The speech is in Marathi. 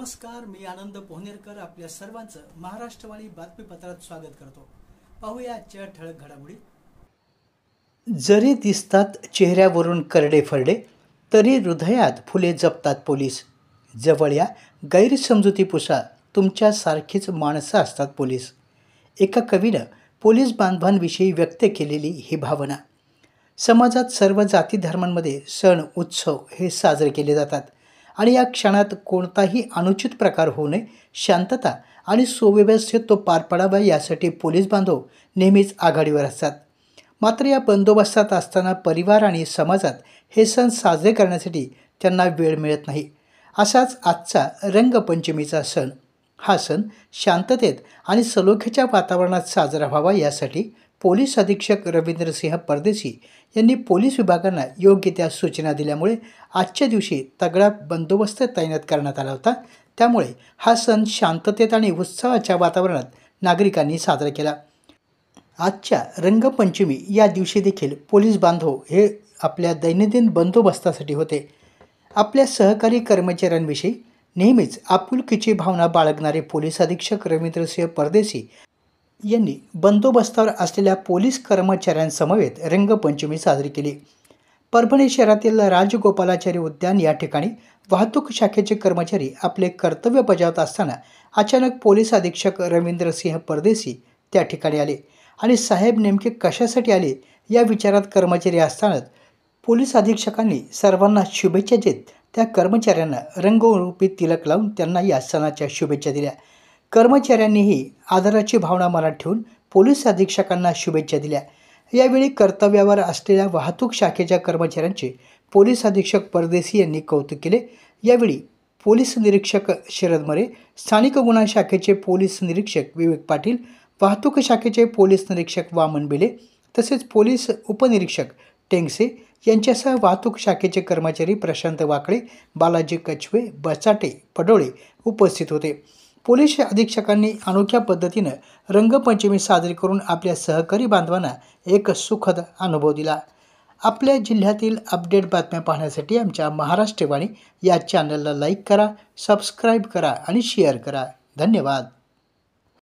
नमस्कार, मी आनंद पोहनेरकर आपल्या सर्वांचं महाराष्ट्रवाणी बातमीपत्रात स्वागत करतो। पाहूया आजच्या ठळक घडामोडी। जरी दिसतात चेहऱ्यावरून करडे फरडे, तरी हृदयात फुले जपतात पोलीस। जवळ या, गैरसमजुती पुसा, तुमच्यासारखीच माणसं असतात पोलीस। एका कवीनं पोलीस बांधवांविषयी व्यक्त केलेली ही भावना। समाजात सर्व जाती धर्मांमध्ये सण उत्सव हे साजरे केले जातात आणि या क्षणात कोणताही अनुचित प्रकार होऊ नये, शांतता आणि सुव्यवस्थेत तो पार पडावा यासाठी पोलीस बांधव नेहमीच आघाडीवर असतात। मात्र या बंदोबस्तात असताना परिवार आणि समाजात हे सण साजरे करण्यासाठी त्यांना वेळ मिळत नाही। असाच आजचा रंगपंचमीचा सण। हा सण शांततेत आणि सलोख्याच्या वातावरणात साजरा व्हावा यासाठी पोलीस अधीक्षक रवींद्रसिंह परदेशी यांनी पोलीस विभागांना योग्य त्या सूचना दिल्यामुळे आजच्या दिवशी तगडा बंदोबस्त तैनात करण्यात आला होता। त्यामुळे हा सण शांततेत आणि उत्सवाच्या वातावरणात नागरिकांनी साजरा केला। आजच्या रंगपंचमी या दिवशी देखील पोलीस बांधव हे आपल्या दैनंदिन बंदोबस्तासाठी होते। आपल्या सहकारी कर्मचाऱ्यांविषयी नेहमीच आपुलकीची भावना बाळगणारे पोलीस अधीक्षक रवींद्रसिंह परदेशी यांनी बंदोबस्तावर असलेल्या पोलीस कर्मचाऱ्यांसमवेत रंगपंचमी साजरी केली। परभणी शहरातील राजगोपालाचारी उद्यान या ठिकाणी वाहतूक शाखेचे कर्मचारी आपले कर्तव्य बजावत असताना अचानक पोलीस अधीक्षक रवींद्रसिंह परदेशी त्या ठिकाणी आले आणि साहेब नेमके कशासाठी आले या विचारात कर्मचारी असतानाच पोलीस अधीक्षकांनी सर्वांना शुभेच्छा देत त्या कर्मचाऱ्यांना रंगरूपी तिलक लावून त्यांना या सणाच्या शुभेच्छा दिल्या। कर्मचाऱ्यांनीही आदराची भावना मनात ठेवून पोलीस अधीक्षकांना शुभेच्छा दिल्या। यावेळी कर्तव्यावर असलेल्या वाहतूक शाखेच्या कर्मचाऱ्यांचे पोलीस अधीक्षक परदेशी यांनी कौतुक केले। यावेळी पोलीस निरीक्षक शरद मरे, स्थानिक गुन्हा शाखेचे पोलीस निरीक्षक विवेक पाटील, वाहतूक शाखेचे पोलीस निरीक्षक वामन बेले तसेच पोलीस उपनिरीक्षक टेंगसे यांच्यासह वाहतूक शाखेचे कर्मचारी प्रशांत वाकडे, बालाजी कचवे, बचाटे, पडोळे उपस्थित होते। पोलीस अधीक्षकांनी अनोख्या पद्धतीनं रंगपंचमी साजरी करून आपल्या सहकारी बांधवांना एक सुखद अनुभव दिला। आपल्या जिल्ह्यातील अपडेट बातम्या पाहण्यासाठी आमच्या महाराष्ट्रवाणी या चॅनलला लाईक करा, सबस्क्राईब करा आणि शेअर करा। धन्यवाद।